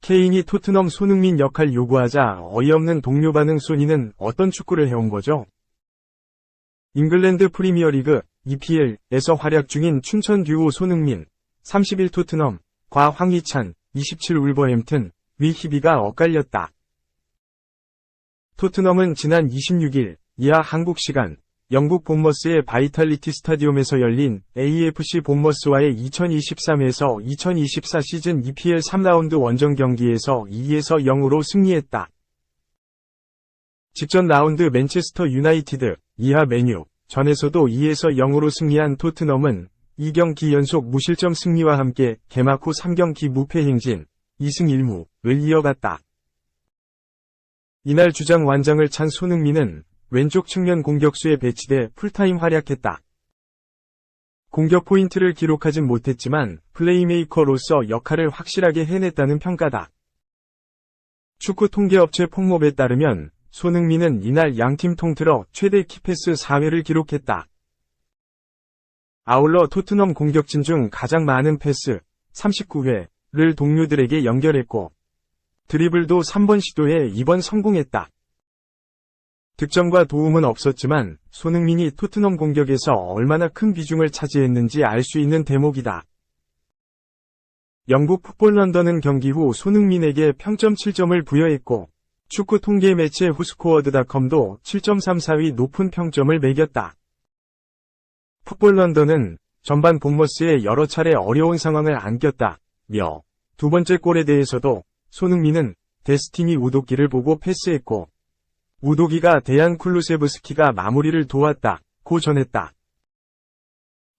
케인이 토트넘 손흥민 역할 요구하자 어이없는 동료 반응. 소니는 어떤 축구를 해온 거죠? 잉글랜드 프리미어리그 EPL에서 활약 중인 춘천 듀오 손흥민 31 토트넘과 황희찬 27 울버햄튼 위 희비가 엇갈렸다. 토트넘은 지난 26일 이하 한국 시간 영국 본머스의 바이탈리티 스타디움에서 열린 AFC 본머스와의 2023에서 2024 시즌 EPL 3라운드 원정 경기에서 2에서 0으로 승리했다. 직전 라운드 맨체스터 유나이티드 이하 맨유 전에서도 2에서 0으로 승리한 토트넘은 2경기 연속 무실점 승리와 함께 개막 후 3경기 무패 행진 2승 1무를 이어갔다. 이날 주장 완장을 찬 손흥민은 왼쪽 측면 공격수에 배치돼 풀타임 활약했다. 공격 포인트를 기록하진 못했지만 플레이메이커로서 역할을 확실하게 해냈다는 평가다. 축구 통계업체 폼몹에 따르면 손흥민은 이날 양팀 통틀어 최대 키패스 4회를 기록했다. 아울러 토트넘 공격진 중 가장 많은 패스 39회를 동료들에게 연결했고 드리블도 3번 시도에 2번 성공했다. 득점과 도움은 없었지만 손흥민이 토트넘 공격에서 얼마나 큰 비중을 차지했는지 알 수 있는 대목이다. 영국 풋볼 런던은 경기 후 손흥민에게 평점 7점을 부여했고 축구 통계 매체 후스코어드닷컴도 7.34위 높은 평점을 매겼다. 풋볼 런던은 전반 본머스에 여러 차례 어려운 상황을 안겼다며 두 번째 골에 대해서도 손흥민은 데스티니 우도기를 보고 패스했고 우도기가 데얀 쿨루세브스키가 마무리를 도왔다고 전했다.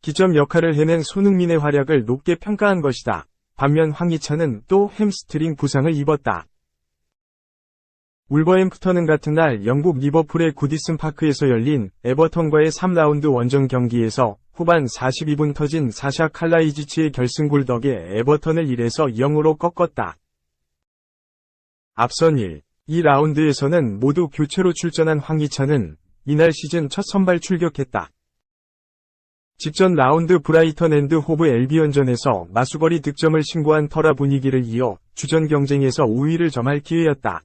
기점 역할을 해낸 손흥민의 활약을 높게 평가한 것이다. 반면 황희찬은 또 햄스트링 부상을 입었다. 울버햄프턴은 같은 날 영국 리버풀의 구디슨 파크에서 열린 에버턴과의 3라운드 원정 경기에서 후반 42분 터진 사샤 칼라이지치의 결승골 덕에 에버턴을 1에서 0으로 꺾었다. 앞선 2라운드에서는 모두 교체로 출전한 황희찬은 이날 시즌 첫 선발 출격했다. 직전 라운드 브라이턴 앤드 호브 엘비언전에서 마수거리 득점을 신고한 터라 분위기를 이어 주전 경쟁에서 우위를 점할 기회였다.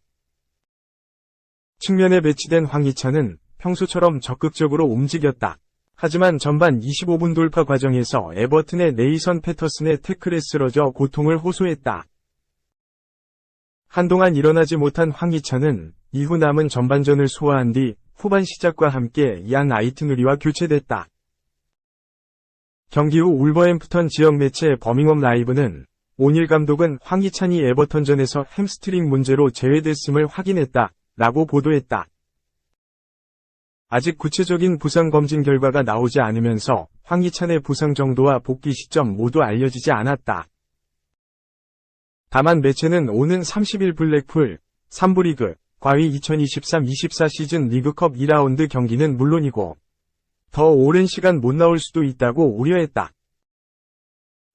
측면에 배치된 황희찬은 평소처럼 적극적으로 움직였다. 하지만 전반 25분 돌파 과정에서 에버튼의 네이선 패터슨의 태클에 쓰러져 고통을 호소했다. 한동안 일어나지 못한 황희찬은 이후 남은 전반전을 소화한 뒤 후반 시작과 함께 얀 아이트누리와 교체됐다. 경기 후 울버햄프턴 지역 매체 버밍엄 라이브는 오닐 감독은 황희찬이 에버턴전에서 햄스트링 문제로 제외됐음을 확인했다 라고 보도했다. 아직 구체적인 부상 검진 결과가 나오지 않으면서 황희찬의 부상 정도와 복귀 시점 모두 알려지지 않았다. 다만 매체는 오는 30일 블랙풀 3부 리그 과위 2023-24 시즌 리그컵 2라운드 경기는 물론이고 더 오랜 시간 못 나올 수도 있다고 우려했다.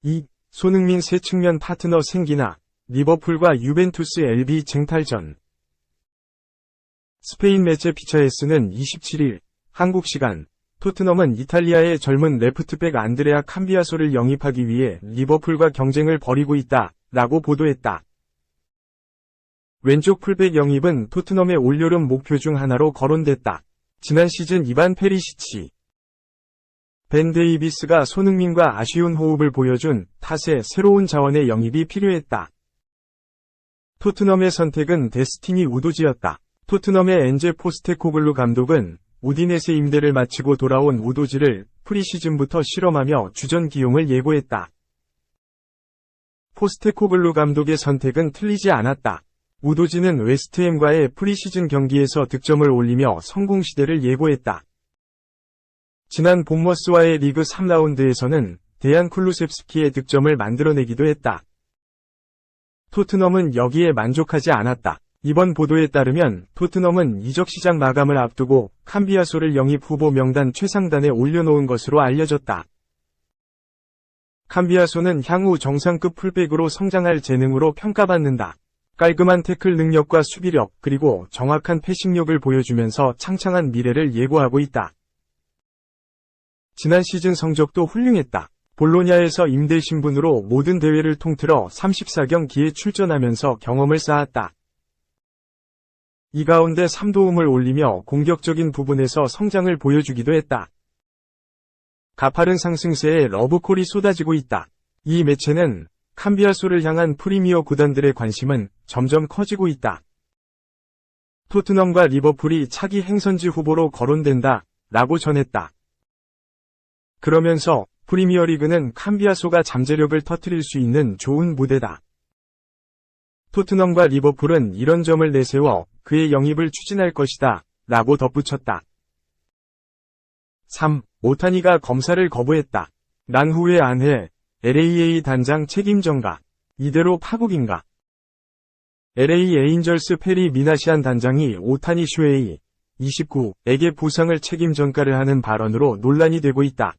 2. 손흥민 새 측면 파트너 생기나 리버풀과 유벤투스 LB 쟁탈전. 스페인 매체 피처에스는 27일 한국 시간 토트넘은 이탈리아의 젊은 레프트백 안드레아 캄비아소를 영입하기 위해 리버풀과 경쟁을 벌이고 있다 라고 보도했다. 왼쪽 풀백 영입은 토트넘의 올여름 목표 중 하나로 거론됐다. 지난 시즌 이반 페리시치, 벤 데이비스가 손흥민과 아쉬운 호흡을 보여준 탓에 새로운 자원의 영입이 필요했다. 토트넘의 선택은 데스티니 우도지였다. 토트넘의 엔제 포스테코글루 감독은 우디네세 임대를 마치고 돌아온 우도지를 프리시즌부터 실험하며 주전 기용을 예고했다. 포스테코글루 감독의 선택은 틀리지 않았다. 우도지는 웨스트햄과의 프리시즌 경기에서 득점을 올리며 성공 시대를 예고했다. 지난 본머스와의 리그 3라운드에서는 데얀 쿨루셉스키의 득점을 만들어내기도 했다. 토트넘은 여기에 만족하지 않았다. 이번 보도에 따르면 토트넘은 이적 시장 마감을 앞두고 캄비아소를 영입 후보 명단 최상단에 올려놓은 것으로 알려졌다. 캄비아소는 향후 정상급 풀백으로 성장할 재능으로 평가받는다. 깔끔한 태클 능력과 수비력 그리고 정확한 패싱력을 보여주면서 창창한 미래를 예고하고 있다. 지난 시즌 성적도 훌륭했다. 볼로냐에서 임대 신분으로 모든 대회를 통틀어 34경기에 출전하면서 경험을 쌓았다. 이 가운데 3도움을 올리며 공격적인 부분에서 성장을 보여주기도 했다. 가파른 상승세에 러브콜이 쏟아지고 있다. 이 매체는 캄비아소를 향한 프리미어 구단들의 관심은 점점 커지고 있다. 토트넘과 리버풀이 차기 행선지 후보로 거론된다 라고 전했다. 그러면서 프리미어리그는 캄비아소가 잠재력을 터뜨릴 수 있는 좋은 무대다. 토트넘과 리버풀은 이런 점을 내세워 그의 영입을 추진할 것이다 라고 덧붙였다. 3. 오타니가 검사를 거부했다. 난 후회 안 해. LA 단장 책임전가. 이대로 파국인가? LA 에인절스 페리 미나시안 단장이 오타니 슈에이 29에게 부상을 책임전가를 하는 발언으로 논란이 되고 있다.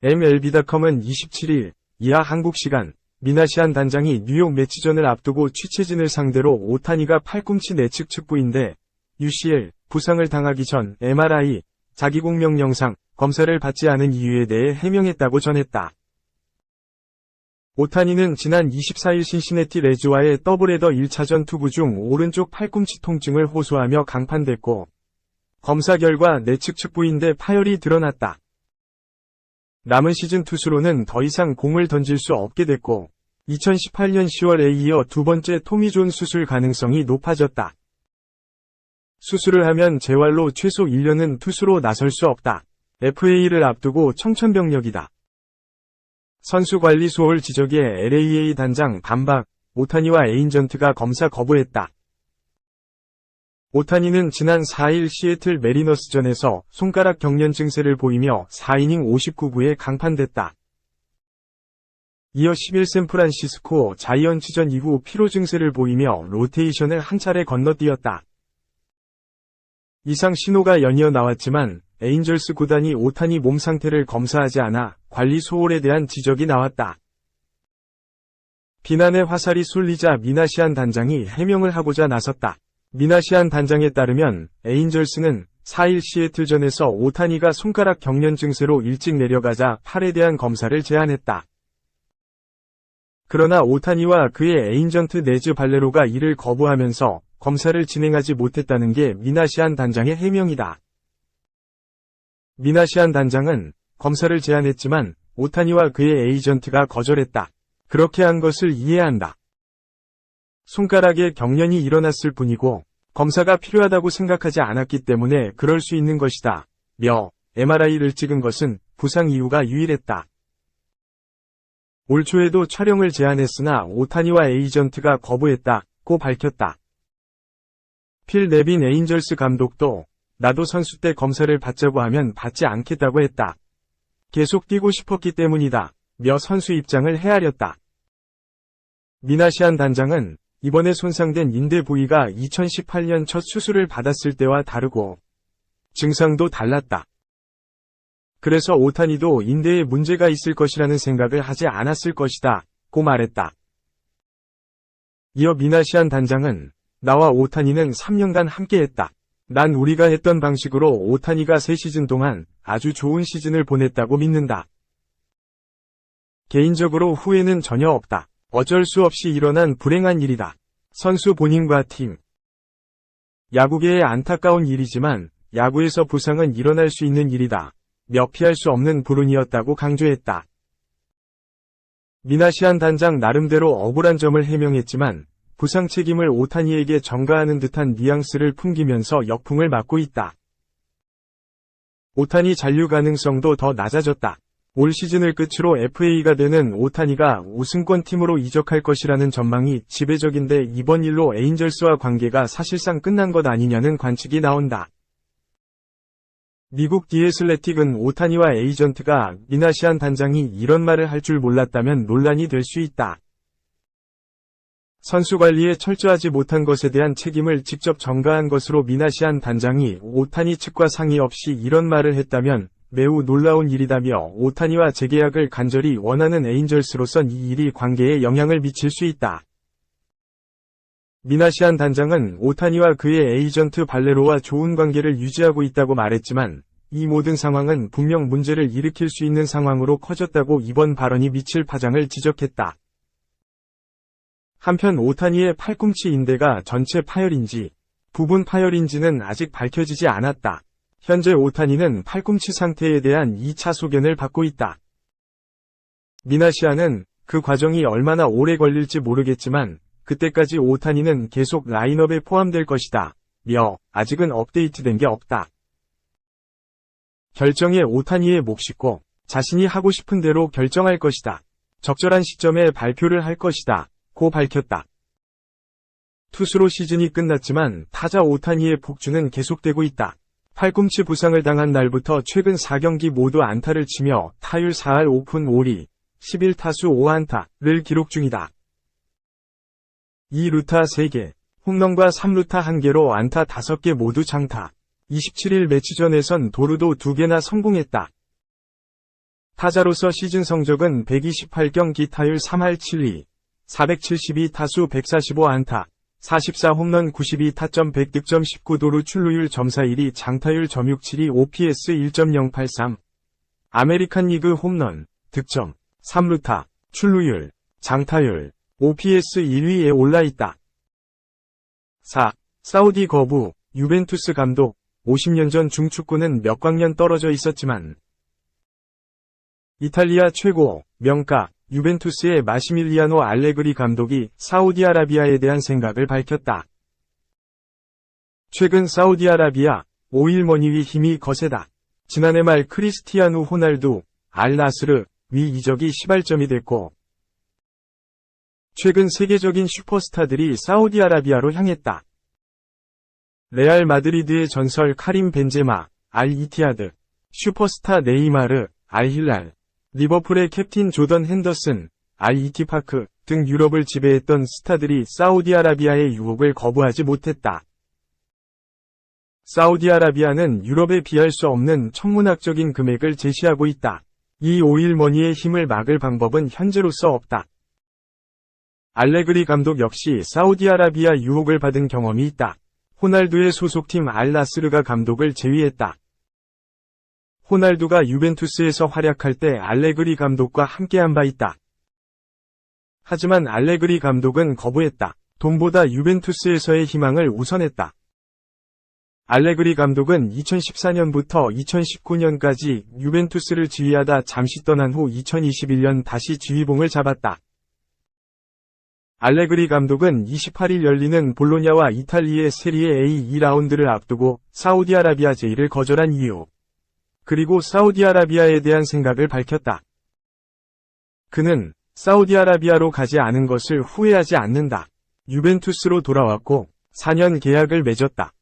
MLB.com은 27일 이하 한국 시간 미나시안 단장이 뉴욕 매치전을 앞두고 취재진을 상대로 오타니가 팔꿈치 내측 측부인대 UCL 부상을 당하기 전 MRI 자기공명 영상 검사를 받지 않은 이유에 대해 해명했다고 전했다. 오타니는 지난 24일 신시내티 레즈와의 더블헤더 1차전 투구 중 오른쪽 팔꿈치 통증을 호소하며 강판됐고 검사 결과 내측 측부인대 파열이 드러났다. 남은 시즌 투수로는 더 이상 공을 던질 수 없게 됐고 2018년 10월에 이어 두 번째 토미존 수술 가능성이 높아졌다. 수술을 하면 재활로 최소 1년은 투수로 나설 수 없다. FA를 앞두고 청천벽력이다. 선수 관리 소홀 지적에 LAA 단장 반박, 오타니와 에인전트가 검사 거부했다. 오타니는 지난 4일 시애틀 메리너스전에서 손가락 경련 증세를 보이며 4이닝 59구에 강판됐다. 이어 10일 샌프란시스코 자이언츠전 이후 피로 증세를 보이며 로테이션을 한 차례 건너뛰었다. 이상 신호가 연이어 나왔지만 에인절스 구단이 오타니 몸 상태를 검사하지 않아 관리 소홀에 대한 지적이 나왔다. 비난의 화살이 쏠리자 미나시안 단장이 해명을 하고자 나섰다. 미나시안 단장에 따르면 에인절스는 4일 시애틀전에서 오타니가 손가락 경련 증세로 일찍 내려가자 팔에 대한 검사를 제안했다. 그러나 오타니와 그의 에인전트 네즈 발레로가 이를 거부하면서 검사를 진행하지 못했다는 게 미나시안 단장의 해명이다. 미나시안 단장은 검사를 제안했지만 오타니와 그의 에이전트가 거절했다. 그렇게 한 것을 이해한다. 손가락에 경련이 일어났을 뿐이고 검사가 필요하다고 생각하지 않았기 때문에 그럴 수 있는 것이다. 며 MRI를 찍은 것은 부상 이유가 유일했다. 올 초에도 촬영을 제안했으나 오타니와 에이전트가 거부했다고 밝혔다. 필 네빈 에인절스 감독도 나도 선수 때 검사를 받자고 하면 받지 않겠다고 했다. 계속 뛰고 싶었기 때문이다. 며 선수 입장을 헤아렸다. 미나시안 단장은 이번에 손상된 인대 부위가 2018년 첫 수술을 받았을 때와 다르고 증상도 달랐다. 그래서 오타니도 인대에 문제가 있을 것이라는 생각을 하지 않았을 것이다. 고 말했다. 이어 미나시안 단장은 나와 오타니는 3년간 함께했다. 난 우리가 했던 방식으로 오타니가 3시즌 동안 아주 좋은 시즌을 보냈다고 믿는다. 개인적으로 후회는 전혀 없다. 어쩔 수 없이 일어난 불행한 일이다. 선수 본인과 팀. 야구계의 안타까운 일이지만 야구에서 부상은 일어날 수 있는 일이다. 며 피할 수 없는 불운이었다고 강조했다. 미나시안 단장 나름대로 억울한 점을 해명했지만 부상 책임을 오타니에게 전가하는 듯한 뉘앙스를 풍기면서 역풍을 맞고 있다. 오타니 잔류 가능성도 더 낮아졌다. 올 시즌을 끝으로 FA가 되는 오타니가 우승권 팀으로 이적할 것이라는 전망이 지배적인데 이번 일로 에인절스와 관계가 사실상 끝난 것 아니냐는 관측이 나온다. 미국 디애슬레틱은 오타니와 에이전트가 미나시안 단장이 이런 말을 할 줄 몰랐다면 논란이 될 수 있다. 선수 관리에 철저하지 못한 것에 대한 책임을 직접 전가한 것으로 미나시안 단장이 오타니 측과 상의 없이 이런 말을 했다면 매우 놀라운 일이다며 오타니와 재계약을 간절히 원하는 에인절스로선 이 일이 관계에 영향을 미칠 수 있다. 미나시안 단장은 오타니와 그의 에이전트 발레로와 좋은 관계를 유지하고 있다고 말했지만 이 모든 상황은 분명 문제를 일으킬 수 있는 상황으로 커졌다고 이번 발언이 미칠 파장을 지적했다. 한편 오타니의 팔꿈치 인대가 전체 파열인지, 부분 파열인지는 아직 밝혀지지 않았다. 현재 오타니는 팔꿈치 상태에 대한 2차 소견을 받고 있다. 미나시아는 그 과정이 얼마나 오래 걸릴지 모르겠지만 그때까지 오타니는 계속 라인업에 포함될 것이다. 아직은 업데이트된 게 없다. 결정에 오타니의 몫이고 자신이 하고 싶은 대로 결정할 것이다. 적절한 시점에 발표를 할 것이다. 고 밝혔다. 투수로 시즌이 끝났지만 타자 오타니의 폭주는 계속되고 있다. 팔꿈치 부상을 당한 날부터 최근 4경기 모두 안타를 치며 타율 4할 5푼 5리, 11타수 5안타를 기록 중이다. 2루타 3개, 홈런과 3루타 1개로 안타 5개 모두 장타. 27일 매치전에선 도루도 2개나 성공했다. 타자로서 시즌 성적은 128경기 타율 3할 7리, 472타수 145안타, 44홈런 92타점 100득점 19도루 출루율 점사 1위 장타율 점육칠이 OPS 1.083. 아메리칸 리그 홈런, 득점, 3루타, 출루율, 장타율, OPS 1위에 올라있다. 4. 사우디 거부, 유벤투스 감독. 50년 전 중축구는 몇 광년 떨어져 있었지만 이탈리아 최고, 명가, 유벤투스의 마시밀리아노 알레그리 감독이 사우디아라비아에 대한 생각을 밝혔다. 최근 사우디아라비아, 오일머니의 힘이 거세다. 지난해 말 크리스티아누 호날두, 알나스르, 위 이적이 시발점이 됐고 최근 세계적인 슈퍼스타들이 사우디아라비아로 향했다. 레알 마드리드의 전설 카림 벤제마, 알-이티하드, 슈퍼스타 네이마르, 알-힐랄, 리버풀의 캡틴 조던 핸더슨, 알-이티파크 등 유럽을 지배했던 스타들이 사우디아라비아의 유혹을 거부하지 못했다. 사우디아라비아는 유럽에 비할 수 없는 천문학적인 금액을 제시하고 있다. 이 오일머니의 힘을 막을 방법은 현재로서 없다. 알레그리 감독 역시 사우디아라비아 유혹을 받은 경험이 있다. 호날두의 소속팀 알나스르가 감독을 제위했다. 호날두가 유벤투스에서 활약할 때 알레그리 감독과 함께한 바 있다. 하지만 알레그리 감독은 거부했다. 돈보다 유벤투스에서의 희망을 우선했다. 알레그리 감독은 2014년부터 2019년까지 유벤투스를 지휘하다 잠시 떠난 후 2021년 다시 지휘봉을 잡았다. 알레그리 감독은 28일 열리는 볼로냐와 이탈리아의 세리에 A 2라운드를 앞두고 사우디아라비아 제의를 거절한 이유, 그리고 사우디아라비아에 대한 생각을 밝혔다. 그는 사우디아라비아로 가지 않은 것을 후회하지 않는다. 유벤투스로 돌아왔고 4년 계약을 맺었다.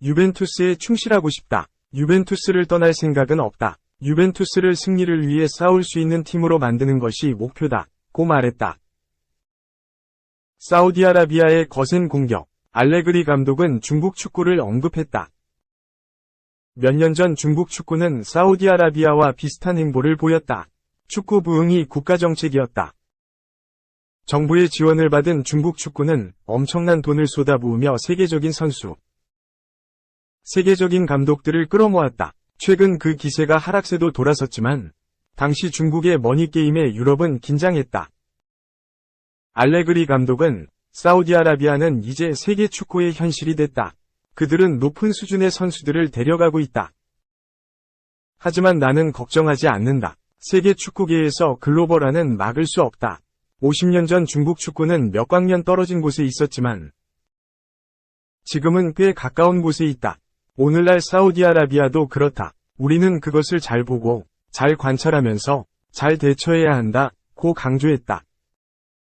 유벤투스에 충실하고 싶다. 유벤투스를 떠날 생각은 없다. 유벤투스를 승리를 위해 싸울 수 있는 팀으로 만드는 것이 목표다. 고 말했다. 사우디아라비아의 거센 공격. 알레그리 감독은 중국 축구를 언급했다. 몇 년 전 중국 축구는 사우디아라비아와 비슷한 행보를 보였다. 축구 부흥이 국가정책이었다. 정부의 지원을 받은 중국 축구는 엄청난 돈을 쏟아부으며 세계적인 선수, 세계적인 감독들을 끌어모았다. 최근 그 기세가 하락세도 돌아섰지만 당시 중국의 머니게임에 유럽은 긴장했다. 알레그리 감독은 사우디아라비아는 이제 세계 축구의 현실이 됐다. 그들은 높은 수준의 선수들을 데려가고 있다. 하지만 나는 걱정하지 않는다. 세계 축구계에서 글로벌화는 막을 수 없다. 50년 전 중국 축구는 몇 광년 떨어진 곳에 있었지만 지금은 꽤 가까운 곳에 있다. 오늘날 사우디아라비아도 그렇다. 우리는 그것을 잘 보고 잘 관찰하면서 잘 대처해야 한다. 고 강조했다.